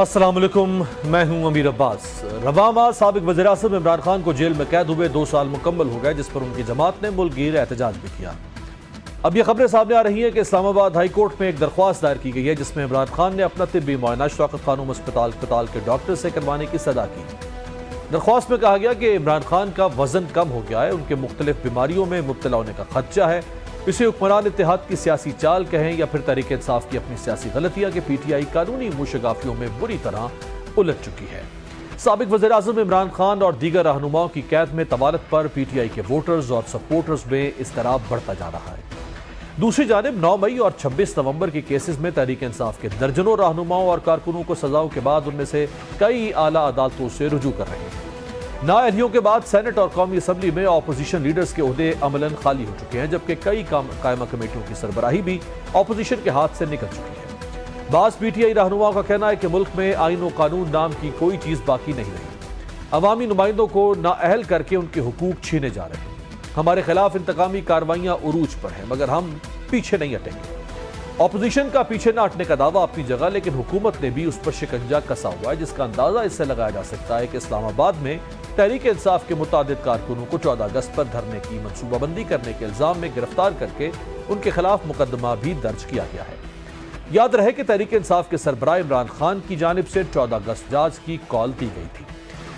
السلام علیکم، میں ہوں امیر عباس۔ رواں ماہ سابق وزیر اعظم عمران خان کو جیل میں قید ہوئے 2 سال مکمل ہو گئے، جس پر ان کی جماعت نے ملک گیر احتجاج بھی کیا۔ اب یہ خبریں سامنے آ رہی ہیں کہ اسلام آباد ہائی کورٹ میں ایک درخواست دائر کی گئی ہے جس میں عمران خان نے اپنا طبی معائنہ شوکت خانم اسپتال کے ڈاکٹر سے کروانے کی صدا کی۔ درخواست میں کہا گیا کہ عمران خان کا وزن کم ہو گیا ہے، ان کے مختلف بیماریوں میں مبتلا ہونے کا خدشہ ہے۔ اسے حکمران اتحاد کی سیاسی چال کہیں یا پھر تحریک انصاف کی اپنی سیاسی غلطیاں کہ پی ٹی آئی قانونی موشگافیوں میں بری طرح الجھ چکی ہے۔ سابق وزیر اعظم عمران خان اور دیگر رہنماؤں کی قید میں طوالت پر پی ٹی آئی کے ووٹرز اور سپورٹرز میں اضطراب بڑھتا جا رہا ہے۔ دوسری جانب 9 مئی اور 26 نومبر کے کیسز میں تحریک انصاف کے درجنوں رہنماؤں اور کارکنوں کو سزاؤں کے بعد ان میں سے کئی اعلیٰ عدالتوں سے رجوع کر رہے ہیں۔ نااہلیوں کے بعد سینٹ اور قومی اسمبلی میں اپوزیشن لیڈرز کے عہدے عملاً خالی ہو چکے ہیں، جبکہ کئی قائمہ کمیٹیوں کی سربراہی بھی اپوزیشن کے ہاتھ سے نکل چکی ہے۔ بعض پی ٹی آئی رہنماؤں کا کہنا ہے کہ ملک میں آئین و قانون نام کی کوئی چیز باقی نہیں رہی، عوامی نمائندوں کو نااہل کر کے ان کے حقوق چھینے جا رہے ہیں۔ ہمارے خلاف انتقامی کارروائیاں عروج پر ہیں، مگر ہم پیچھے نہیں ہٹیں گے۔ اپوزیشن کا پیچھے نہ ہٹنے کا دعویٰ اپنی جگہ، لیکن حکومت نے بھی اس پر شکنجہ کسا ہوا ہے، جس کا اندازہ اس سے لگایا جا سکتا ہے کہ اسلام آباد میں تحریک انصاف کے متعدد کارکنوں کو 14 اگست پر دھرنے کی منصوبہ بندی کرنے کے الزام میں گرفتار کر کے ان کے خلاف مقدمہ بھی درج کیا گیا ہے۔ یاد رہے کہ تحریک انصاف کے سربراہ عمران خان کی جانب سے 14 اگست جاج کی کال دی گئی تھی۔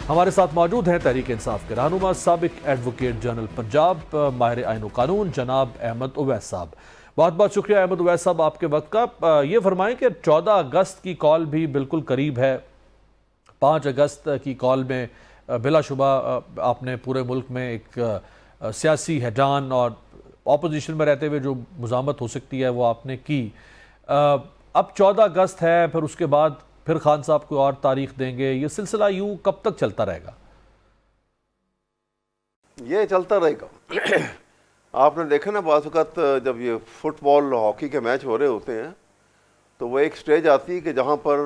ہمارے ساتھ موجود ہیں تحریک انصاف کے رہنما سابق ایڈوکیٹ جنرل پنجاب ماہر آئین و قانون جناب احمد اویس صاحب۔ بہت بہت شکریہ احمد اویس صاحب آپ کے وقت کا۔ یہ فرمائیں کہ 14 اگست کی کال بھی بالکل قریب ہے، 5 اگست کی کال میں بلا شبہ آپ نے پورے ملک میں ایک سیاسی ہیڈان اور اپوزیشن میں رہتے ہوئے جو مزاحمت ہو سکتی ہے وہ آپ نے کی۔ اب 14 اگست ہے، پھر اس کے بعد پھر خان صاحب کو اور تاریخ دیں گے، یہ سلسلہ یوں کب تک چلتا رہے گا؟ یہ چلتا رہے گا۔ آپ نے دیکھا نا بعض اوقات جب یہ فٹ بال ہاکی کے میچ ہو رہے ہوتے ہیں تو وہ ایک سٹیج آتی ہے کہ جہاں پر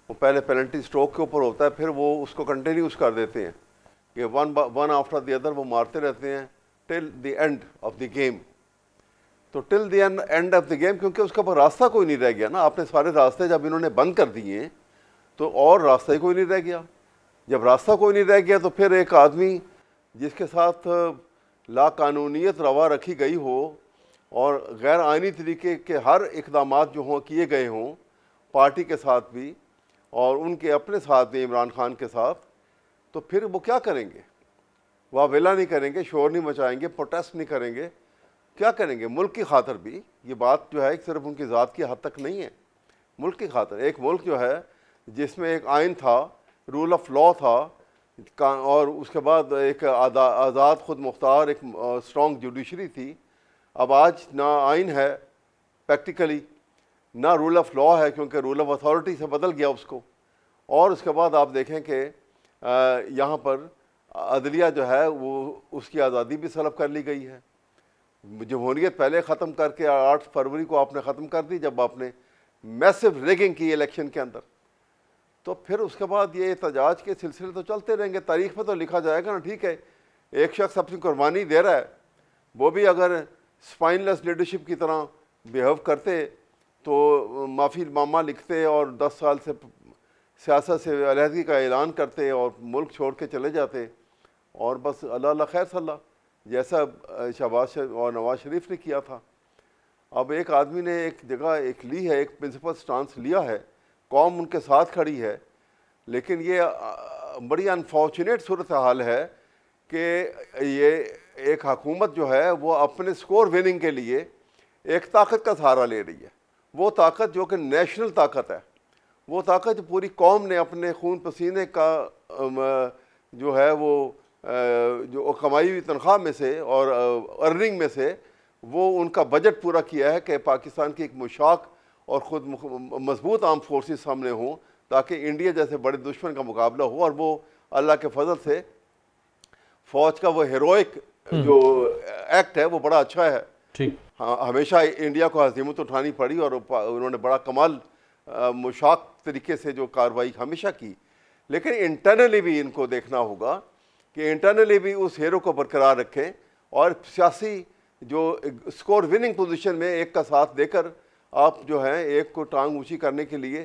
وہ پہلے پینلٹی سٹروک کے اوپر ہوتا ہے، پھر وہ اس کو کنٹینیوس کر دیتے ہیں کہ ون آفٹر دی ادر وہ مارتے رہتے ہیں till the end of the game. تو till the end of the game کیونکہ اس کا راستہ کوئی نہیں رہ گیا نا، آپ نے سارے راستے جب انہوں نے بند کر دیے تو اور راستہ ہی کوئی نہیں رہ گیا۔ جب راستہ کوئی نہیں رہ گیا تو پھر ایک آدمی جس کے ساتھ لا قانونیت روا رکھی گئی ہو اور غیر آئینی طریقے کے ہر اقدامات جو ہوں کیے گئے ہوں پارٹی کے ساتھ بھی اور ان کے اپنے ساتھ بھی عمران خان کے ساتھ، تو پھر وہ کیا کریں گے؟ وہ ویلا نہیں کریں گے، شور نہیں مچائیں گے، پروٹیسٹ نہیں کریں گے، کیا کریں گے؟ ملک کی خاطر بھی یہ بات جو ہے صرف ان کی ذات کی حد تک نہیں ہے، ملک کی خاطر ایک ملک جو ہے جس میں ایک آئین تھا، رول آف لا تھا، اور اس کے بعد ایک آزاد خود مختار ایک اسٹرانگ جوڈیشری تھی۔ اب آج نہ آئین ہے پریکٹیکلی، نہ رول آف لا ہے کیونکہ رول آف اتھارٹی سے بدل گیا اس کو، اور اس کے بعد آپ دیکھیں کہ یہاں پر عدلیہ جو ہے وہ اس کی آزادی بھی سلب کر لی گئی ہے۔ جمہوریت پہلے ختم کر کے 8 فروری کو آپ نے ختم کر دی جب آپ نے میسو ریگنگ کی الیکشن کے اندر، تو پھر اس کے بعد یہ احتجاج کے سلسلے تو چلتے رہیں گے، تاریخ میں تو لکھا جائے گا نا۔ ٹھیک ہے، ایک شخص اپنی قربانی دے رہا ہے، وہ بھی اگر اسپائن لیس لیڈرشپ کی طرح بیہیو کرتے تو معافی نامہ لکھتے اور 10 سال سے سیاست سے علیحدگی کا اعلان کرتے اور ملک چھوڑ کے چلے جاتے اور بس اللہ اللہ خیر صلی اللہ، جیسا شہباز اور نواز شریف نے کیا تھا۔ اب ایک آدمی نے ایک جگہ ایک لی ہے، ایک پرنسپل سٹانس لیا ہے، قوم ان کے ساتھ کھڑی ہے، لیکن یہ بڑی انفارچونیٹ صورتحال ہے کہ یہ ایک حکومت جو ہے وہ اپنے سکور وننگ کے لیے ایک طاقت کا سہارا لے رہی ہے، وہ طاقت جو کہ نیشنل طاقت ہے، وہ طاقت جو پوری قوم نے اپنے خون پسینے کا جو ہے وہ جو کمائی ہوئی تنخواہ میں سے اور ارننگ میں سے وہ ان کا بجٹ پورا کیا ہے کہ پاکستان کی ایک مشاق اور خود مضبوط آرم فورسز سامنے ہوں تاکہ انڈیا جیسے بڑے دشمن کا مقابلہ ہو، اور وہ اللہ کے فضل سے فوج کا وہ ہیروئک جو ایکٹ ہے وہ بڑا اچھا ہے۔ ہاں، ہمیشہ انڈیا کو ہزیمت اٹھانی پڑی اور انہوں نے بڑا کمال مشاق طریقے سے جو کارروائی ہمیشہ کی، لیکن انٹرنلی بھی ان کو دیکھنا ہوگا کہ انٹرنلی بھی اس ہیرو کو برقرار رکھیں اور سیاسی جو اسکور وننگ پوزیشن میں ایک کا ساتھ دے کر آپ جو ہیں ایک کو ٹانگ اونچی کرنے کے لیے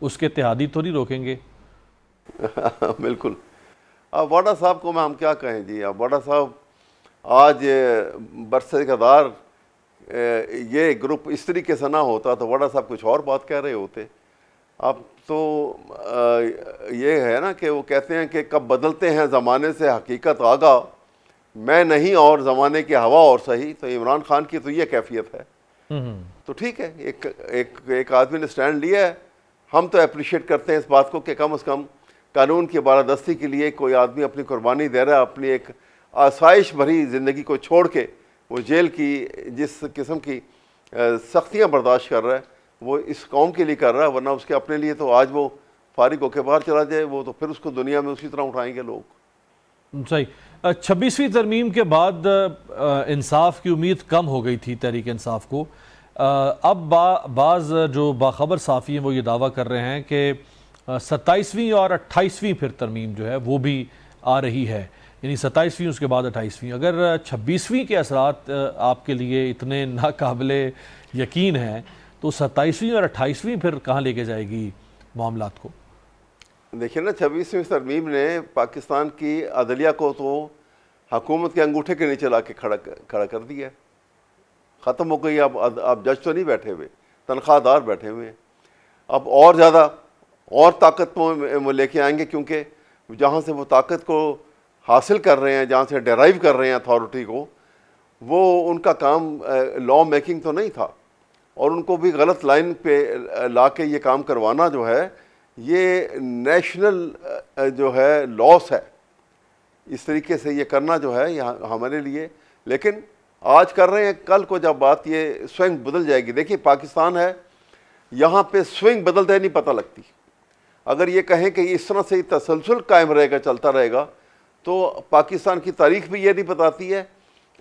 اس کے اتحادی تو نہیں روکیں گے؟ بالکل. اب واڈا صاحب کو ہم کیا کہیں جی. اب واڈا صاحب آج برسرکردار یہ گروپ اس طریقے سے نہ ہوتا تو واڈا صاحب کچھ اور بات کہہ رہے ہوتے. اب تو یہ ہے نا کہ وہ کہتے ہیں کہ کب بدلتے ہیں زمانے سے حقیقت آگاہ، میں نہیں اور زمانے کی ہوا اور صحیح. تو عمران خان کی تو یہ کیفیت ہے. تو ٹھیک ہے، ایک آدمی نے سٹینڈ لیا ہے. ہم تو اپریشیٹ کرتے ہیں اس بات کو کہ کم از کم قانون کی بالادستی کے لیے کوئی آدمی اپنی قربانی دے رہا ہے، اپنی ایک آسائش بھری زندگی کو چھوڑ کے وہ جیل کی جس قسم کی سختیاں برداشت کر رہا ہے وہ اس قوم کے لیے کر رہا ہے. ورنہ اس کے اپنے لیے تو آج وہ فارغ ہو کے باہر چلا جائے وہ تو پھر اس کو دنیا میں اسی طرح اٹھائیں گے لوگ. صحیح. 26ویں ترمیم کے بعد انصاف کی امید کم ہو گئی تھی تحریک انصاف کو. اب بعض جو باخبر صحافی ہیں وہ یہ دعویٰ کر رہے ہیں کہ 27ویں اور 28ویں پھر ترمیم جو ہے وہ بھی آ رہی ہے، یعنی 27ویں اس کے بعد 28ویں. اگر 26ویں کے اثرات آپ کے لیے اتنے ناقابل یقین ہیں تو 27ویں اور 28ویں پھر کہاں لے کے جائے گی معاملات کو؟ دیکھیں نا، 26ویں ترمیم نے پاکستان کی عدلیہ کو تو حکومت کے انگوٹھے کے نیچے لا کے کھڑا کر دیا. ختم ہو گئی. اب جج تو نہیں بیٹھے ہوئے، تنخواہ دار بیٹھے ہوئے ہیں. اب اور زیادہ اور طاقت وہ لے کے آئیں گے، کیونکہ جہاں سے وہ طاقت کو حاصل کر رہے ہیں، جہاں سے ڈیرائیو کر رہے ہیں اتھارٹی کو، وہ ان کا کام لا میکنگ تو نہیں تھا. اور ان کو بھی غلط لائن پہ لا کے یہ کام کروانا جو ہے یہ نیشنل جو ہے لاس ہے. اس طریقے سے یہ کرنا جو ہے یہ ہمارے لیے، لیکن آج کر رہے ہیں، کل کو جب بات یہ سوئنگ بدل جائے گی. دیکھیے پاکستان ہے، یہاں پہ سوئنگ بدلتے نہیں پتہ لگتی. اگر یہ کہیں کہ اس طرح سے تسلسل قائم رہے گا، چلتا رہے گا، تو پاکستان کی تاریخ بھی یہ نہیں بتاتی ہے.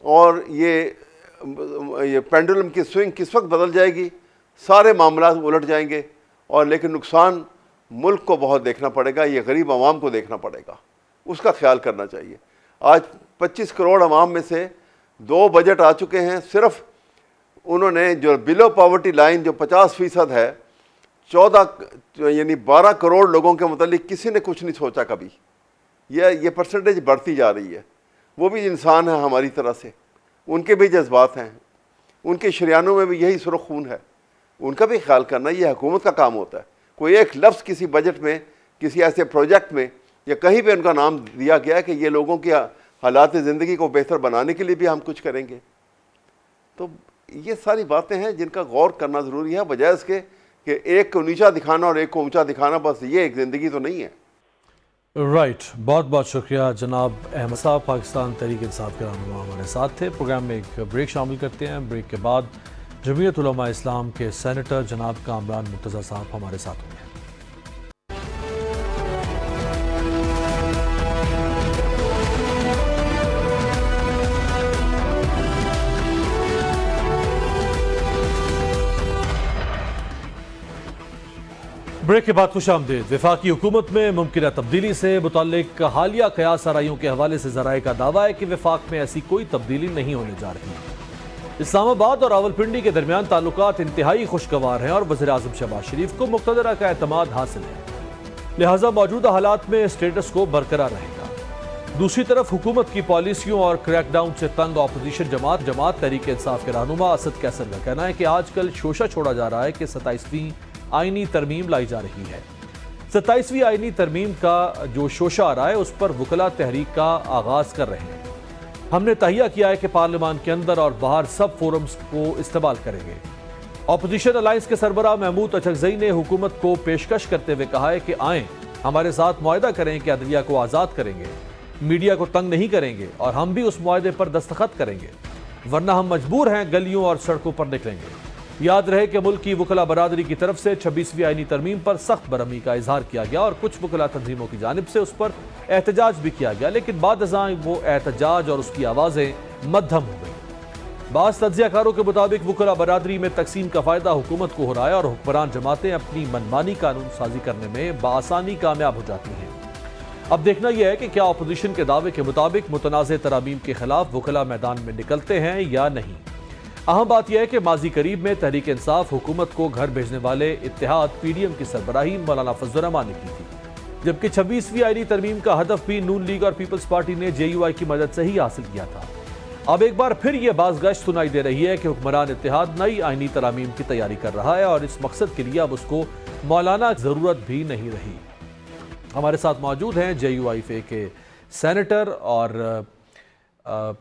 اور یہ پینڈولم کی سوئنگ کس وقت بدل جائے گی، سارے معاملات الٹ جائیں گے. اور لیکن نقصان ملک کو بہت دیکھنا پڑے گا، یہ غریب عوام کو دیکھنا پڑے گا، اس کا خیال کرنا چاہیے. آج 25 کروڑ عوام میں سے 2 بجٹ آ چکے ہیں. صرف انہوں نے جو بلو پاورٹی لائن جو 50% ہے، 14 یعنی 12 کروڑ لوگوں کے متعلق کسی نے کچھ نہیں سوچا کبھی. یہ پرسنٹیج بڑھتی جا رہی ہے. وہ بھی انسان ہیں ہماری طرح سے، ان کے بھی جذبات ہیں، ان کے شریانوں میں بھی یہی سرخ خون ہے. ان کا بھی خیال کرنا یہ حکومت کا کام ہوتا ہے. کوئی ایک لفظ کسی بجٹ میں، کسی ایسے پروجیکٹ میں یا کہیں پہ ان کا نام دیا گیا ہے کہ یہ لوگوں کے حالات زندگی کو بہتر بنانے کے لیے بھی ہم کچھ کریں گے. تو یہ ساری باتیں ہیں جن کا غور کرنا ضروری ہے، بجائے اس کے کہ ایک کو نیچا دکھانا اور ایک کو اونچا دکھانا. بس یہ ایک زندگی تو نہیں ہے. رائٹ. بہت بہت شکریہ جناب احمد صاحب. پاکستان تحریک انصاف کے رہنما ہمارے ساتھ تھے. پروگرام میں ایک بریک شامل کرتے ہیں. بریک کے بعد جمعیت علماء اسلام کے سینیٹر جناب کامران مرتضیٰ صاحب ہمارے ساتھ ہوں گے. بریک کے بعد خوش آمدید. وفاقی حکومت میں ممکنہ تبدیلی سے متعلق حالیہ قیاس آرائیوں کے حوالے سے ذرائع کا دعویٰ ہے کہ وفاق میں ایسی کوئی تبدیلی نہیں ہونے جا رہی. اسلام آباد اور راولپنڈی کے درمیان تعلقات انتہائی خوشگوار ہیں اور وزیر اعظم شہباز شریف کو مقتدرہ کا اعتماد حاصل ہے، لہٰذا موجودہ حالات میں اسٹیٹس کو برقرار رہے گا. دوسری طرف حکومت کی پالیسیوں اور کریک ڈاؤن سے تنگ اپوزیشن جماعت تحریک انصاف کے رہنما اسد کیسر کا کہنا ہے کہ آج کل شوشہ چھوڑا جا رہا ہے کہ 27ویں آئینی ترمیم لائی جا رہی ہے. 27ویں آئینی ترمیم کا جو شوشہ آ رہا ہے اس پر وکلاء تحریک کا آغاز کر رہے ہیں. ہم نے تہیہ کیا ہے کہ پارلیمان کے اندر اور باہر سب فورمز کو استعمال کریں گے. اپوزیشن الائنس کے سربراہ محمود اچکزئی نے حکومت کو پیشکش کرتے ہوئے کہا ہے کہ آئیں ہمارے ساتھ معاہدہ کریں کہ عدلیہ کو آزاد کریں گے، میڈیا کو تنگ نہیں کریں گے اور ہم بھی اس معاہدے پر دستخط کریں گے، ورنہ ہم مجبور ہیں گلیوں اور سڑکوں پر نکلیں گے. یاد رہے کہ ملک کی وکلاء برادری کی طرف سے 26ویں آئینی ترمیم پر سخت برہمی کا اظہار کیا گیا اور کچھ وکلاء تنظیموں کی جانب سے اس پر احتجاج بھی کیا گیا، لیکن بعد ازاں وہ احتجاج اور اس کی آوازیں مدھم ہو گئیں. بعض تجزیہ کاروں کے مطابق وکلاء برادری میں تقسیم کا فائدہ حکومت کو ہو رہا ہے اور حکمران جماعتیں اپنی منمانی قانون سازی کرنے میں بآسانی کامیاب ہو جاتی ہیں. اب دیکھنا یہ ہے کہ کیا اپوزیشن کے دعوے کے مطابق متنازع ترامیم کے خلاف وکلاء میدان میں نکلتے ہیں یا نہیں. اہم بات یہ ہے کہ ماضی قریب میں تحریک انصاف حکومت کو گھر بھیجنے والے اتحاد پی ڈی ایم کی سربراہی مولانا فضل الرحمان نے کی تھی، جبکہ 26ویں آئینی ترمیم کا ہدف بھی نون لیگ اور پیپلز پارٹی نے جے یو آئی کی مدد سے ہی حاصل کیا تھا۔ اب ایک بار پھر یہ بازگشت سنائی دے رہی ہے کہ حکمران اتحاد نئی آئینی ترامیم کی تیاری کر رہا ہے اور اس مقصد کے لیے اب اس کو مولانا ضرورت بھی نہیں رہی۔ ہمارے ساتھ موجود ہیں جے یو آئی فے کے سینیٹر اور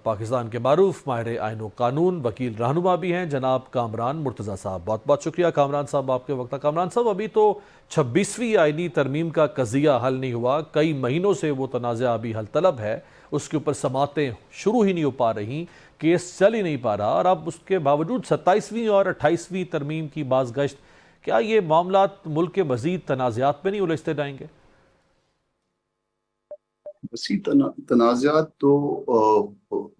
پاکستان کے معروف ماہر آئین و قانون وکیل رہنما بھی ہیں جناب کامران مرتضیٰ صاحب۔ بہت بہت شکریہ کامران صاحب آپ کے وقت۔ کامران صاحب، ابھی تو 26ویں آئینی ترمیم کا قضیہ حل نہیں ہوا، کئی مہینوں سے وہ تنازع ابھی حل طلب ہے، اس کے اوپر سماعتیں شروع ہی نہیں ہو پا رہی، کیس چل ہی نہیں پا رہا، اور اب اس کے باوجود 27ویں اور 28ویں ترمیم کی بازگشت، کیا یہ معاملات ملک کے مزید تنازعات پہ نہیں الجھتے جائیں گے؟ وسیع تنازعات تو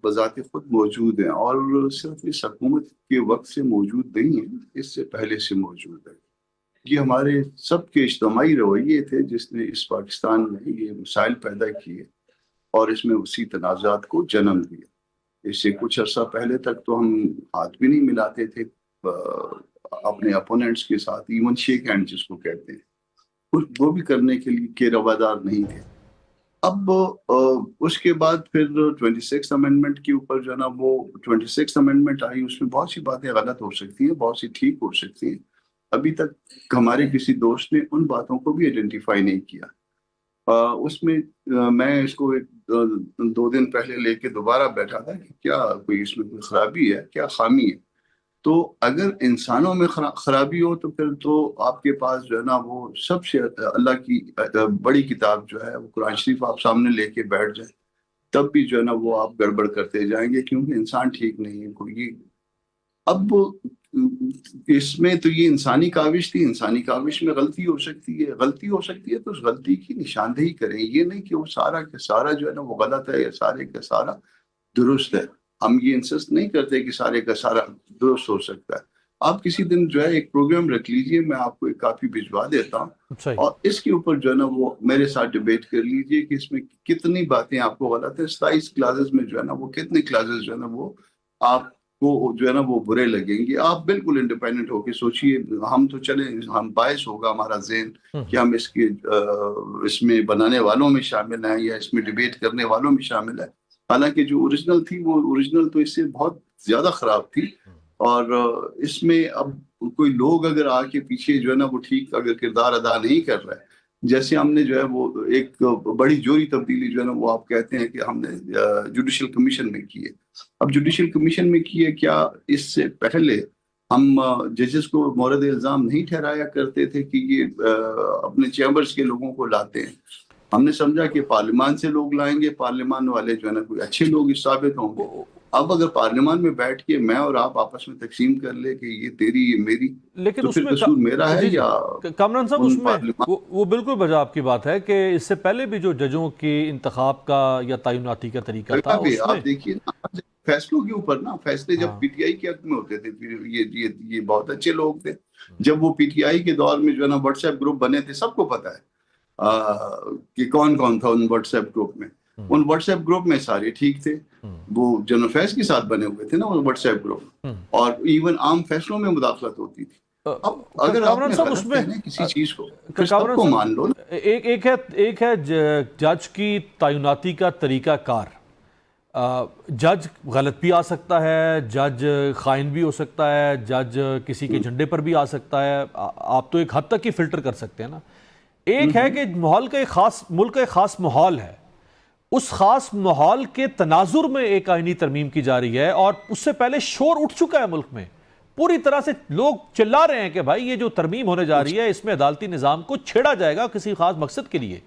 بذات خود موجود ہیں، اور صرف اس حکومت کے وقت سے موجود نہیں ہیں، اس سے پہلے سے موجود ہے۔ یہ ہمارے سب کے اجتماعی رویے تھے جس نے اس پاکستان میں یہ مسائل پیدا کیے اور اس میں وسیع تنازعات کو جنم دیا۔ اس سے کچھ عرصہ پہلے تک تو ہم ہاتھ بھی نہیں ملاتے تھے اپنے اپوننٹس کے ساتھ، ایون شیک ہینڈ جس کو کہتے ہیں، کچھ وہ بھی کرنے کے لیے کے روادار نہیں تھے۔ اب اس کے بعد پھر 26 امینڈمنٹ کے اوپر جو ہے نا وہ 26 امینڈمنٹ آئی، اس میں بہت سی باتیں غلط ہو سکتی ہیں، بہت سی ٹھیک ہو سکتی ہیں۔ ابھی تک ہمارے کسی دوست نے ان باتوں کو بھی آئیڈینٹیفائی نہیں کیا۔ اس میں میں اس کو 2 دن پہلے لے کے دوبارہ بیٹھا تھا کہ کیا کوئی اس میں کوئی خرابی ہے، کیا خامی ہے۔ تو اگر انسانوں میں خرابی ہو تو پھر تو آپ کے پاس جو ہے نا وہ سب سے اللہ کی بڑی کتاب جو ہے وہ قرآن شریف آپ سامنے لے کے بیٹھ جائیں، تب بھی جو ہے نا وہ آپ گڑبڑ کرتے جائیں گے، کیونکہ انسان ٹھیک نہیں ہے کوئی۔ اب اس میں تو یہ انسانی کاوش تھی، انسانی کاوش میں غلطی ہو سکتی ہے، تو اس غلطی کی نشاندہی کریں، یہ نہیں کہ وہ سارا کا سارا جو ہے نا وہ غلط ہے یا سارے کا سارا درست ہے۔ ہم یہ انسسٹ نہیں کرتے کہ سارے کا سارا درست ہو سکتا ہے۔ آپ کسی دن جو ہے ایک پروگرام رکھ لیجئے، میں آپ کو ایک کاپی بھجوا دیتا ہوں، اور اس کے اوپر جو ہے نا وہ میرے ساتھ ڈیبیٹ کر لیجئے کہ اس میں کتنی باتیں آپ کو غلط ہیں، 27 کلازز میں جو ہے نا وہ کتنے کلازز جو ہے نا وہ آپ کو جو ہے نا وہ برے لگیں گے۔ آپ بالکل انڈیپینڈنٹ ہو کے سوچئے، ہم تو چلیں، ہم باعث ہوگا ہمارا ذہن کہ ہم اس میں بنانے والوں میں شامل ہیں یا اس میں ڈیبیٹ کرنے والوں میں شامل ہیں، حالانکہ جو اوریجنل تھی وہ اوریجنل تو اس سے بہت زیادہ خراب تھی۔ اور اس میں اب کوئی لوگ اگر آ کے پیچھے جو ہے نا وہ ٹھیک اگر کردار ادا نہیں کر رہے، جیسے ہم نے جو ہے وہ ایک بڑی جوہری تبدیلی جو ہے نا وہ آپ کہتے ہیں کہ ہم نے جوڈیشل کمیشن میں کی ہے۔ اب جوڈیشل کمیشن میں کی ہے، کیا اس سے پہلے ہم ججز کو مورد الزام نہیں ٹھہرایا کرتے تھے کہ یہ اپنے چیمبرز کے لوگوں کو لاتے ہیں؟ ہم نے سمجھا کہ پارلیمان سے لوگ لائیں گے، پارلیمان والے جو ہے نا کوئی اچھے لوگ ثابت ہوں گے۔ اب اگر پارلیمان میں بیٹھ کے میں اور آپ آپس میں تقسیم کر لے کہ یہ تیری یہ میری، لیکن تو پھر قصور میرا ہے یا کامران صاحب اس میں وہ بالکل بجا آپ کی بات ہے کہ اس سے پہلے بھی جو ججوں کے انتخاب کا یا تعیناتی کا طریقہ تھا، آپ دیکھیے فیصلوں کے اوپر نا، فیصلے جب پی ٹی آئی کے حق میں ہوتے تھے، یہ بہت اچھے لوگ تھے۔ جب وہ پی ٹی آئی کے دور میں جو ہے نا واٹس ایپ گروپ بنے تھے، سب کو پتا ہے کہ کون کون تھا ان واٹس ایپ گروپ میں۔ ان واٹس ایپ گروپ میں سارے ٹھیک تھے، وہ جنرل فیض کے ساتھ بنے ہوئے تھے نا وہ واٹس ایپ گروپ، اور ایون عام فیصلوں میں مداخلت ہوتی تھی۔ اب اگر آپ نے غلط کہنا ہے کسی چیز کو، پھر سب کو مان لو نا۔ ایک ہے جج کی تعیناتی کا طریقہ کار، جج غلط بھی آ سکتا ہے، جج خائن بھی ہو سکتا ہے، جج کسی کے جھنڈے پر بھی آ سکتا ہے، آپ تو ایک حد تک ہی فلٹر کر سکتے ہیں نا۔ ایک ہے کہ ماحول کا ایک خاص، ملک کا ایک خاص ماحول ہے، اس خاص ماحول کے تناظر میں ایک آئینی ترمیم کی جا رہی ہے، اور اس سے پہلے شور اٹھ چکا ہے ملک میں، پوری طرح سے لوگ چلا رہے ہیں کہ بھائی یہ جو ترمیم ہونے جا رہی ہے اس میں عدالتی نظام کو چھیڑا جائے گا کسی خاص مقصد کے لیے۔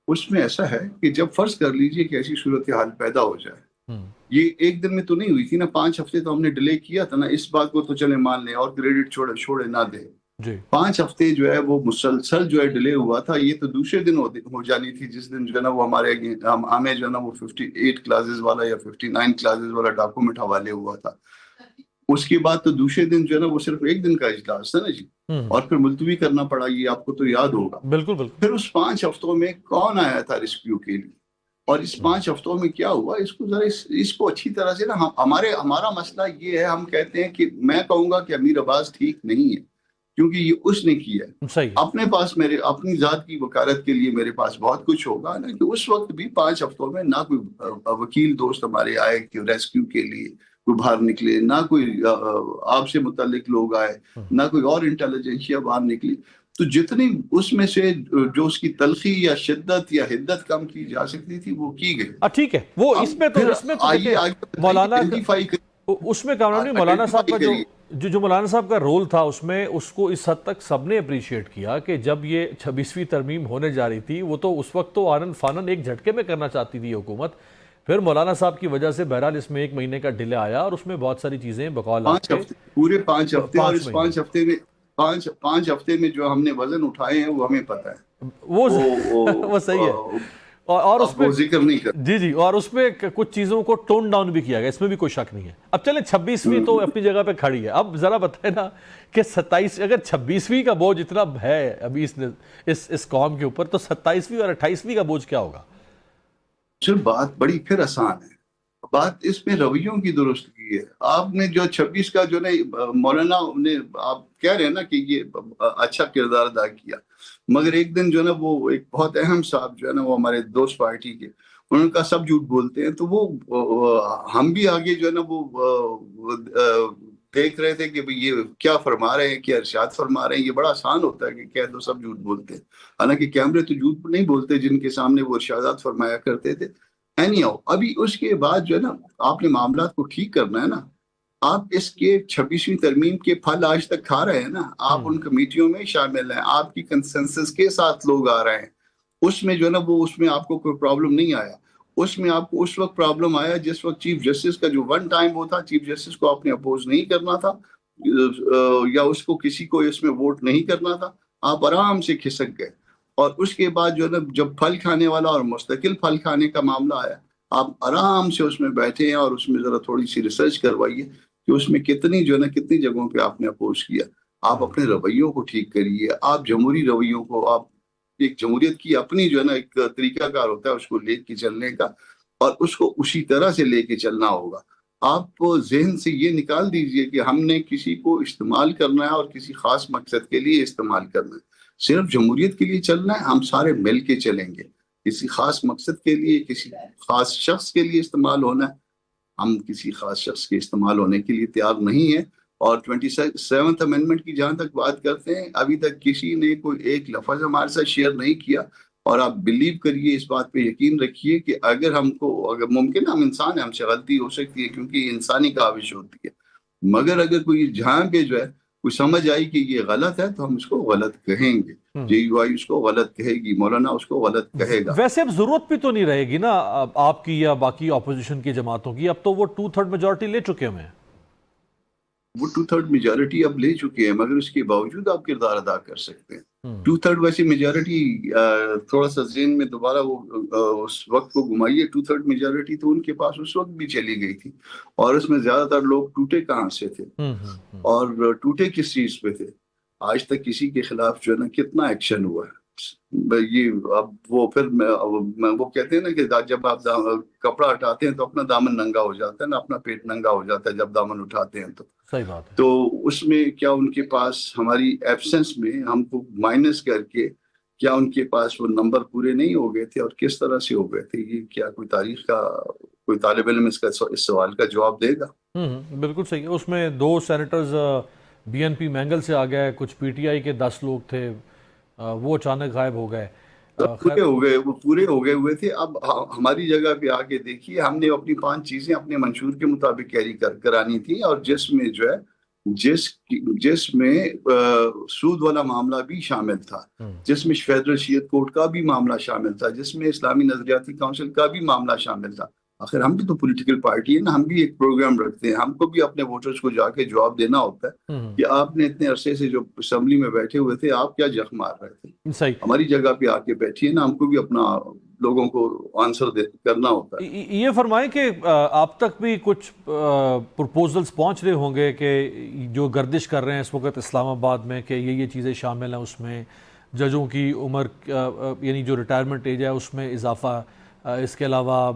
اس میں ایسا ہے کہ جب فرض کر لیجئے کہ ایسی صورتحال پیدا ہو جائے، یہ ایک دن میں تو نہیں ہوئی تھی نا، 5 ہفتے تو ہم نے ڈیلے کیا تھا نا، اس بات کو تو چلے مان لیں اور کریڈٹ چھوڑے نہ دیں۔ 5 ہفتے جو ہے وہ مسلسل جو ہے ڈیلے ہوا تھا، یہ تو دوسرے دن ہو جانی تھی جس دن جو ہے نا وہ ہمیں جو ہے نا وہ 58 کلازز والا یا 59 کلازز والا ڈاکومنٹ حوالے ہوا تھا۔ اس کے بعد تو دوسرے دن جو ہے نا وہ صرف ایک دن کا اجلاس تھا نا جی، اور پھر ملتوی کرنا پڑا، یہ آپ کو تو یاد ہوگا۔ بالکل۔ پھر اس 5 ہفتوں میں کون آیا تھا ریسکیو کے لیے؟ اور اس 5 ہفتوں میں کیا ہوا اس کو ذرا اس کو اچھی طرح سے نا ہمارا مسئلہ یہ ہے، ہم کہتے ہیں کہ میں کہوں گا کہ امیر عباس ٹھیک نہیں ہے کیونکہ یہ اس نے کیا ہے۔ صحیح۔ اپنے پاس میرے اپنی ذات کی وکالت کے لیے میرے پاس بہت کچھ ہوگا نا، کہ اس وقت بھی 5 ہفتوں میں نہ کوئی وکیل دوست ہمارے آئے کہ ریسکیو کے لیے کوئی باہر نکلے، نہ کوئی آپ سے متعلق لوگ آئے، نہ کوئی اور انٹیلیجنسیا باہر نکلی۔ تو جتنی اس میں سے جو اس کی تلخی یا شدت یا حدت کم کی جا سکتی تھی وہ کی گئی۔ ٹھیک ہے، وہ اس میں تو آئیے مولانا اس میں کامرانی مولانا صاحب کا جو مولانا صاحب کا رول تھا اس میں، اس کو اس حد تک سب نے اپریشیٹ کیا کہ جب یہ 26ویں ترمیم ہونے جا رہی تھی، وہ تو اس وقت تو آنن فانن ایک جھٹکے میں کرنا چاہتی تھی حکومت، پھر مولانا صاحب کی وجہ سے بہرحال اس میں 1 مہینے کا ڈیلے آیا اور اس میں بہت ساری چیزیں بقول پورے 5 ہفتے، اور اس 5 ہفتے میں جو ہم نے وزن اٹھائے ہیں وہ ہمیں پتہ ہے، وہ صحیح ہے، اور اس میں ذکر نہیں کر جی اور اس میں کچھ چیزوں کو ٹون ڈاؤن بھی کیا گیا، اس میں بھی کوئی شک نہیں ہے۔ اب چلیں 26ویں تو اپنی جگہ پہ کھڑی ہے، اب ذرا بتائیں نا کہ 27 اگر 26ویں کا بوجھ اتنا ہے ابھی اس قوم کے اوپر، تو 27ویں اور 28ویں کا بوجھ کیا ہوگا؟ بات بڑی پھر آسان ہے، بات اس میں رویوں کی درستگی ہے۔ آپ نے جو 26 کا جو مولانا نے آپ کہہ رہے ہیں نا کہ یہ اچھا کردار ادا کیا، مگر ایک دن جو ہے نا وہ ایک بہت اہم صاحب جو ہے نا وہ ہمارے دوست پارٹی کے، انہوں کا سب جھوٹ بولتے ہیں، تو وہ ہم بھی آگے جو ہے نا وہ دیکھ رہے تھے کہ یہ کیا فرما رہے ہیں، کیا ارشاد فرما رہے ہیں۔ یہ بڑا آسان ہوتا ہے کہ کہہ دو سب جھوٹ بولتے ہیں، حالانکہ کیمرے تو جھوٹ نہیں بولتے جن کے سامنے وہ ارشادات فرمایا کرتے تھے۔ ابھی اس کے بعد جو ہے نا آپ نے معاملات کو ٹھیک کرنا ہے نا، آپ اس کے 26ویں ترمیم کے پھل آج تک کھا رہے ہیں نا، آپ ان کمیٹیوں میں شامل ہیں، آپ کی کنسنسس کے ساتھ لوگ آ رہے ہیں، اس میں جو ہے نا وہ اس میں آپ کو کوئی پرابلم نہیں آیا۔ اس میں آپ کو اس وقت پرابلم آیا جس وقت چیف جسٹس کا جو ون ٹائم وہ تھا، چیف جسٹس کو آپ نے اپوز نہیں کرنا تھا یا اس کو کسی کو اس میں ووٹ نہیں کرنا تھا، آپ آرام سے کھسک گئے۔ اور اس کے بعد جو ہے نا جب پھل کھانے والا اور مستقل پھل کھانے کا معاملہ آیا، آپ آرام سے اس میں بیٹھے ہیں اور اس میں ذرا تھوڑی سی ریسرچ کروائیے کہ اس میں کتنی جو ہے نا کتنی جگہوں پہ آپ نے اپوز کیا۔ آپ اپنے رویوں کو ٹھیک کریے، آپ جمہوری رویوں کو، آپ ایک جمہوریت کی اپنی جو ہے نا ایک طریقہ کار ہوتا ہے اس کو لے کے چلنے کا، اور اس کو اسی طرح سے لے کے چلنا ہوگا۔ آپ ذہن سے یہ نکال دیجئے کہ ہم نے کسی کو استعمال کرنا ہے اور کسی خاص مقصد کے لیے استعمال کرنا ہے۔ صرف جمہوریت کے لیے چلنا ہے، ہم سارے مل کے چلیں گے۔ کسی خاص مقصد کے لیے، کسی خاص شخص کے لیے استعمال ہونا ہے، ہم کسی خاص شخص کے استعمال ہونے کے لیے تیار نہیں ہیں۔ اور 27th امینڈمنٹ کی جہاں تک بات کرتے ہیں، ابھی تک کسی نے کوئی ایک لفظ ہمارے ساتھ شیئر نہیں کیا، اور آپ بلیو کریے، اس بات پہ یقین رکھیے کہ اگر ہم کو، اگر ممکن ہے، ہم انسان ہیں، ہم سے غلطی ہو سکتی ہے کیونکہ انسانی کاوش ہوتی ہے، مگر اگر کوئی جہاں پہ جو ہے کوئی سمجھ آئی کہ یہ غلط ہے تو ہم اس کو غلط کہیں گے، JUI اس کو غلط کہے گی، مولانا اس کو غلط کہے گا۔ ویسے اب ضرورت بھی تو نہیں رہے گی نا آپ کی یا باقی اپوزیشن کی جماعتوں کی، اب تو وہ 2/3 میجورٹی لے چکے ہوئے ہیں۔ وہ 2/3 میجورٹی اب لے چکے ہیں، مگر اس کے باوجود آپ کردار ادا کر سکتے ہیں۔ 2/3 ویسے میجورٹی تھوڑا سا ذہن میں دوبارہ وہ اس وقت کو گھمائیے، 2/3 میجورٹی تو ان کے پاس اس وقت بھی چلی گئی تھی، اور اس میں زیادہ تر لوگ ٹوٹے کہاں سے تھے، اور ٹوٹے کس چیز پہ تھے؟ آج تک کسی کے خلاف جو ہے نا کتنا ایکشن ہوا ہے؟ یہ اب وہ پھر وہ کہتے ہیں نا کہ جب آپ کپڑا ہٹاتے ہیں تو اپنا دامن ننگا ہو جاتا ہے نا، اپنا پیٹ ننگا ہو جاتا ہے جب دامن اٹھاتے ہیں تو صحیح بات ہے۔ تو اس میں کیا ان کے پاس ہماری ایبسنس میں ہم کو مائنس کر کے کیا ان کے پاس وہ نمبر پورے نہیں ہو گئے تھے، اور کس طرح سے ہو گئے تھے؟ یہ کیا کوئی تاریخ کا کوئی طالب علم اس سوال کا جواب دے گا؟ بالکل صحیح ہے۔ اس میں 2 سینیٹرز BNP مینگل سے آ گئے، کچھ PTI کے 10 لوگ تھے، وہ اچانک غائب ہو گئے، پورے ہو گئے، وہ پورے ہو گئے ہوئے تھے۔ اب ہماری جگہ پہ آ کے دیکھیے، ہم نے اپنی 5 چیزیں اپنے منشور کے مطابق کیری کرانی تھی، اور جس میں جو ہے جس میں سود والا معاملہ بھی شامل تھا، جس میں فیڈرل شریعت کورٹ کا بھی معاملہ شامل تھا، جس میں اسلامی نظریاتی کونسل کا بھی معاملہ شامل تھا۔ آخر ہم بھی تو پولیٹیکل پارٹی ہے نا، ہم بھی ایک پروگرام رکھتے ہیں، ہم کو بھی اپنے ووٹرز کو جا کے جواب دینا ہوتا ہے کہ آپ نے اتنے عرصے سے جو اسمبلی میں بیٹھے ہوئے تھے، آپ کیا جخ مار رہے تھے؟ صحیح۔ ہماری جگہ پہ آ کے بیٹھیے نا، ہم کو بھی اپنا لوگوں کو آنسر کرنا ہوتا ہے۔ یہ فرمائیں کہ آپ تک بھی کچھ پروپوزلز پہنچ رہے ہوں گے کہ جو گردش کر رہے ہیں اس وقت اسلام آباد میں کہ یہ چیزیں شامل ہیں، اس میں ججوں کی عمر یعنی جو ریٹائرمنٹ ایج ہے اس میں اضافہ، اس کے علاوہ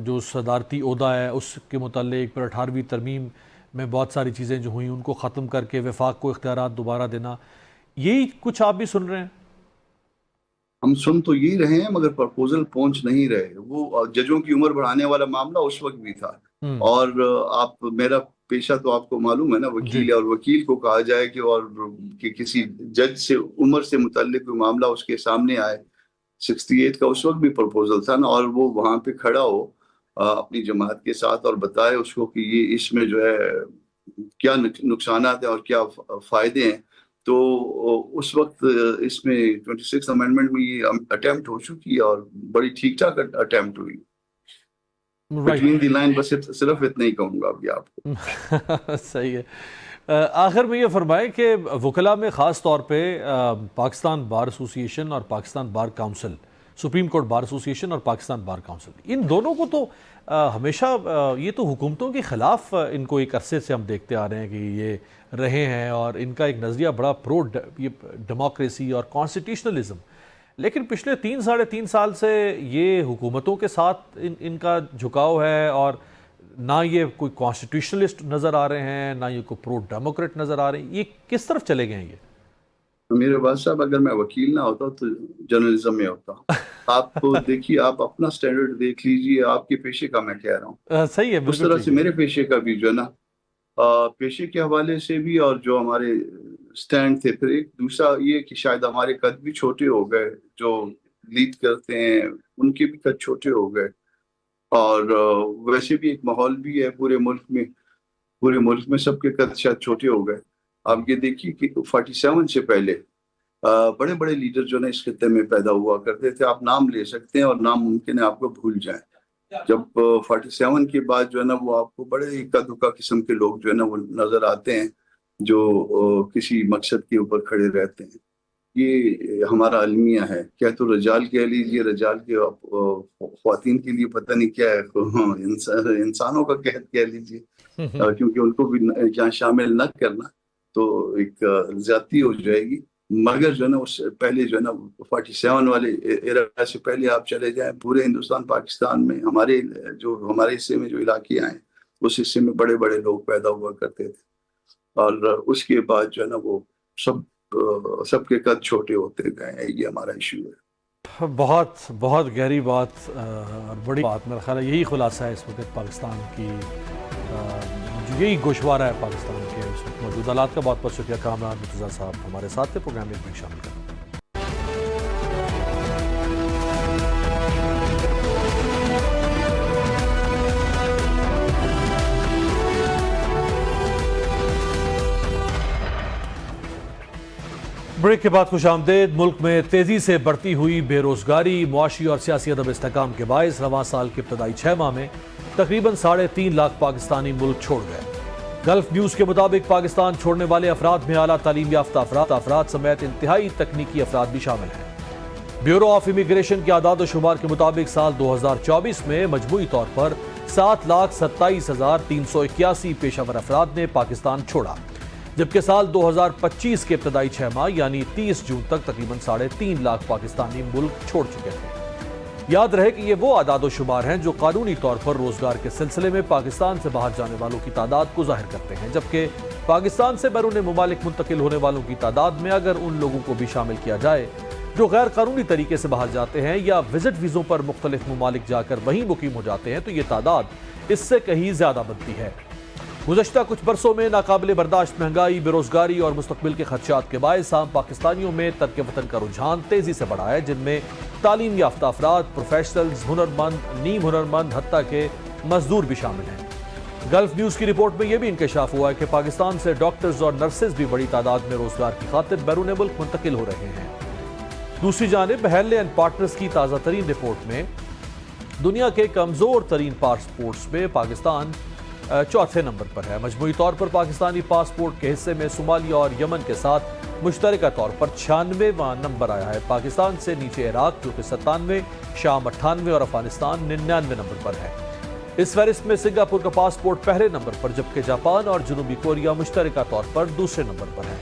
جو صدارتی عہدہ ہے اس کے متعلق، پھر 18ویں ترمیم میں بہت ساری چیزیں جو ہوئیں ان کو ختم کر کے وفاق کو اختیارات دوبارہ دینا، یہی کچھ آپ بھی سن رہے ہیں؟ ہم سن تو یہی رہے ہیں مگر پرپوزل پہنچ نہیں رہے. وہ ججوں کی عمر بڑھانے والا معاملہ اس وقت بھی تھا. اور آپ میرا پیشہ تو آپ کو معلوم ہے نا، وکیل ہے، اور وکیل کو کہا جائے کہ کسی جج سے عمر سے متعلق کوئی معاملہ اس کے سامنے آئے. 68 کا اس وقت بھی پرپوزل تھا نا، اور وہ وہاں پہ کھڑا ہو اپنی جماعت کے ساتھ اور بتائے اس کو کہ یہ اس میں جو ہے کیا نقصانات ہیں اور کیا فائدے ہیں. تو اس وقت اس میں 26 امینڈمنٹ میں یہ اٹیمپٹ ہو چکی ہے اور بڑی ٹھیک ٹھاک اٹیمپٹ ہوئی. بٹوین دی لائن بس صرف اتنا ہی کہوں گا ابھی آپ کو. صحیح ہے. آخر میں یہ فرمائیں کہ وکلاء میں خاص طور پہ پاکستان بار ایسوسی ایشن اور Pakistan bar council, supreme court bar ایسوسی ایشن اور پاکستان بار کونسل، ان دونوں کو تو ہمیشہ یہ تو حکومتوں کے خلاف ان کو ایک عرصے سے ہم دیکھتے آ رہے ہیں کہ یہ رہے ہیں، اور ان کا ایک نظریہ بڑا پرو ڈیموکریسی اور کانسٹیٹیوشنلزم. لیکن پچھلے 3-3.5 سال سے یہ حکومتوں کے ساتھ ان کا جھکاؤ ہے، اور نہ یہ کوئی کانسٹیٹیوشنلسٹ نظر آ رہے ہیں، نہ یہ کوئی پرو ڈیموکریٹ نظر آ رہے ہیں. یہ کس طرف چلے گئے ہیں یہ؟ میرے بات صاحب، اگر میں وکیل نہ ہوتا تو جرنلزم میں ہوتا. آپ کو دیکھیے، آپ اپنا سٹینڈرڈ دیکھ لیجئے، آپ کے پیشے کا میں کہہ رہا ہوں. صحیح ہے. اس طرح سے میرے پیشے کا بھی جو ہے نا، پیشے کے حوالے سے بھی اور جو ہمارے سٹینڈ تھے. پھر ایک دوسرا یہ کہ شاید ہمارے قد بھی چھوٹے ہو گئے، جو لیڈ کرتے ہیں ان کے بھی قد چھوٹے ہو گئے. اور ویسے بھی ایک ماحول بھی ہے پورے ملک میں سب کے قد شاید چھوٹے ہو گئے. آپ یہ دیکھیے کہ 47 سے پہلے بڑے بڑے لیڈر جو ہے اس خطے میں پیدا ہوا کرتے تھے. آپ نام لے سکتے ہیں اور نام ممکن ہے آپ کو بھول جائیں. جب 47 کے بعد جو ہے نا وہ آپ کو بڑے اکا دکا قسم کے لوگ جو ہے نا وہ نظر آتے ہیں، جو کسی مقصد کے اوپر کھڑے رہتے ہیں. یہ ہمارا المیہ ہے. کیا تو رجال کہہ لیجیے، رجال کے خواتین کے لیے پتہ نہیں کیا ہے، انسانوں کا کہہ لیجیے، کیونکہ ان کو بھی جہاں شامل نہ کرنا تو ایک زیادتی ہو جائے گی. مگر جو ہے نا اس پہلے جو ہے نا 47 والے ایرا سے پہلے آپ چلے جائیں، پورے ہندوستان پاکستان میں ہمارے حصے میں جو علاقے آئے اس حصے میں بڑے بڑے لوگ پیدا ہوا کرتے تھے. اور اس کے بعد جو ہے نا وہ سب کے قد چھوٹے ہوتے گئے. یہ ہمارا ایشو ہے. بہت بہت گہری بات اور بڑی بات. میرا خیال ہے یہی خلاصہ ہے اس وقت پاکستان کی، یہی گوشوارہ ہے پاکستان کے اس وقت موجود حالات کا. بہت بہت شکریہ کامران مرتضیٰ صاحب ہمارے ساتھ تھے. پروگرام میں بھی شامل کریں. بریک کے بعد خوش آمدید. ملک میں تیزی سے بڑھتی ہوئی بے روزگاری، معاشی اور سیاسی عدم استحکام کے باعث رواں سال کے ابتدائی 6 ماہ میں تقریباً 3.5 لاکھ پاکستانی ملک چھوڑ گئے. گلف نیوز کے مطابق پاکستان چھوڑنے والے افراد میں اعلیٰ تعلیم یافتہ افراد سمیت انتہائی تکنیکی افراد بھی شامل ہیں. بیورو آف امیگریشن کے اعداد و شمار کے مطابق سال 2024 میں مجموعی طور پر 7,27,381 پیشہ ور افراد نے پاکستان چھوڑا، جبکہ سال 2025 کے ابتدائی 6 ماہ یعنی 30 جون تک تقریباً 3.5 لاکھ پاکستانی ملک چھوڑ چکے تھے. یاد رہے کہ یہ وہ اعداد و شمار ہیں جو قانونی طور پر روزگار کے سلسلے میں پاکستان سے باہر جانے والوں کی تعداد کو ظاہر کرتے ہیں، جبکہ پاکستان سے بیرون ممالک منتقل ہونے والوں کی تعداد میں اگر ان لوگوں کو بھی شامل کیا جائے جو غیر قانونی طریقے سے باہر جاتے ہیں یا وزٹ ویزوں پر مختلف ممالک جا کر وہیں مقیم ہو جاتے ہیں، تو یہ تعداد اس سے کہیں زیادہ بنتی ہے. گزشتہ کچھ برسوں میں ناقابل برداشت مہنگائی، بے روزگاری اور مستقبل کے خدشات کے باعث عام پاکستانیوں میں ترک وطن کا رجحان تیزی سے بڑھا ہے، جن میں تعلیم یافتہ افراد، پروفیشنلز، ہنرمند، نیم ہنرمند، حتیٰ کہ مزدور بھی شامل ہیں. گلف نیوز کی رپورٹ میں یہ بھی انکشاف ہوا ہے کہ پاکستان سے ڈاکٹرز اور نرسز بھی بڑی تعداد میں روزگار کی خاطر بیرون ملک منتقل ہو رہے ہیں. دوسری جانب ہیرلے اینڈ پارٹنرز کی تازہ ترین رپورٹ میں دنیا کے کمزور ترین پاسپورٹس میں پاکستان 4تھے نمبر پر ہے. مجموعی طور پر پاکستانی پاسپورٹ کے حصے میں صومالیہ اور یمن کے ساتھ مشترکہ طور پر 96واں نمبر آیا ہے. پاکستان سے نیچے عراق جو کہ 97، شام 98 اور افغانستان 99 نمبر پر ہے. اس فہرست میں سنگاپور کا پاسپورٹ پہلے نمبر پر، جبکہ جاپان اور جنوبی کوریا مشترکہ طور پر دوسرے نمبر پر ہے.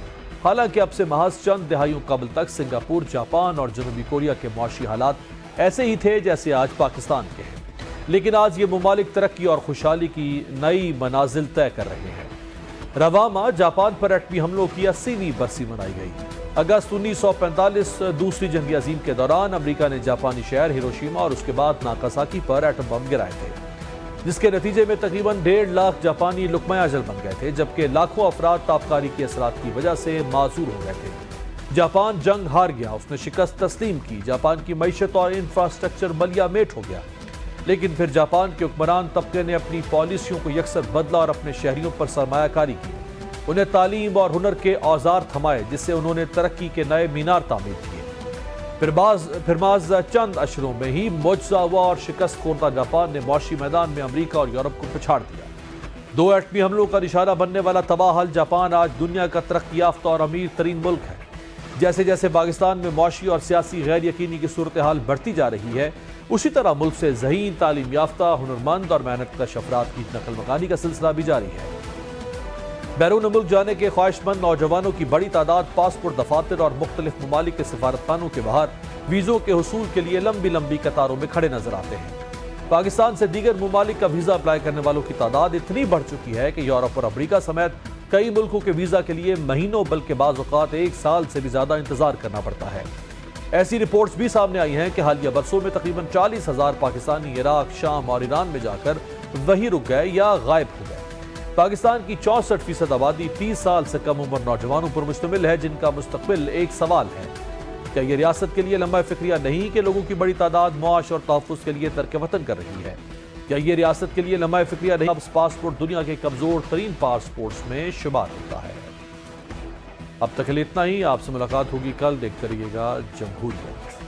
حالانکہ اب سے محض چند دہائیوں قبل تک سنگاپور، جاپان اور جنوبی کوریا کے معاشی حالات ایسے ہی تھے جیسے آج پاکستان کے ہیں، لیکن آج یہ ممالک ترقی اور خوشحالی کی نئی منازل طے کر رہے ہیں۔ رواں ماہ جاپان پر ایٹمی حملوں کی 80ویں برسی منائی گئی۔ اگست 1945 دوسری جنگ عظیم کے دوران امریکہ نے جاپانی شہر ہیروشیما اور اس کے بعد ناگاساکی پر ایٹم بم گرائے تھے، جس کے نتیجے میں تقریباً 1.5 لاکھ جاپانی لقمہ اجل بن گئے تھے، جبکہ لاکھوں افراد تابکاری کے اثرات کی وجہ سے معذور ہو گئے تھے۔ جاپان جنگ ہار گیا، اس نے شکست تسلیم کی، جاپان کی معیشت اور انفراسٹرکچر ملیا میٹ ہو گیا، لیکن پھر جاپان کے حکمران طبقے نے اپنی پالیسیوں کو یکسر بدلا اور اپنے شہریوں پر سرمایہ کاری کی، انہیں تعلیم اور ہنر کے اوزار تھمائے، جس سے انہوں نے ترقی کے نئے مینار تعمیر کیے۔ پھر بعض چند اشروں میں ہی معجزہ ہوا اور شکست خوردہ جاپان نے معاشی میدان میں امریکہ اور یورپ کو پچھاڑ دیا۔ 2 ایٹمی حملوں کا نشانہ بننے والا تباہ حال جاپان آج دنیا کا ترقی یافتہ اور امیر ترین ملک ہے۔ جیسے جیسے پاکستان میں معاشی اور سیاسی غیر یقینی کی صورتحال بڑھتی جا رہی ہے، اسی طرح ملک سے ذہین، تعلیم یافتہ، ہنرمند اور محنت کش افراد کی نقل مکانی کا سلسلہ بھی جاری ہے۔ بیرون ملک جانے کے خواہش مند نوجوانوں کی بڑی تعداد پاسپورٹ دفاتر اور مختلف ممالک کے سفارتخانوں کے باہر ویزوں کے حصول کے لیے لمبی لمبی قطاروں میں کھڑے نظر آتے ہیں۔ پاکستان سے دیگر ممالک کا ویزا اپلائی کرنے والوں کی تعداد اتنی بڑھ چکی ہے کہ یورپ اور امریکہ سمیت کئی ملکوں کے ویزا کے لیے مہینوں بلکہ بعض اوقات 1 سال سے بھی زیادہ انتظار کرنا پڑتا ہے۔ ایسی رپورٹس بھی سامنے آئی ہیں کہ حالیہ برسوں میں تقریباً 40,000 پاکستانی عراق، شام اور ایران میں جا کر وہیں رک گئے یا غائب ہو گئے۔ پاکستان کی 64% آبادی 30 سال سے کم عمر نوجوانوں پر مشتمل ہے، جن کا مستقبل ایک سوال ہے: کیا یہ ریاست کے لیے لمحہ فکریہ نہیں کہ لوگوں کی بڑی تعداد معاش اور تحفظ کے لیے ترک وطن کر رہی ہے؟ کیا یہ ریاست کے لیے لمحہ فکریہ نہیں اب پاسپورٹ دنیا کے کمزور ترین پاسپورٹس میں شمار ہوتا ہے؟ اب تک کے لیے اتنا ہی، آپ سے ملاقات ہوگی کل، دیکھتے رہیے گا جمہوریت۔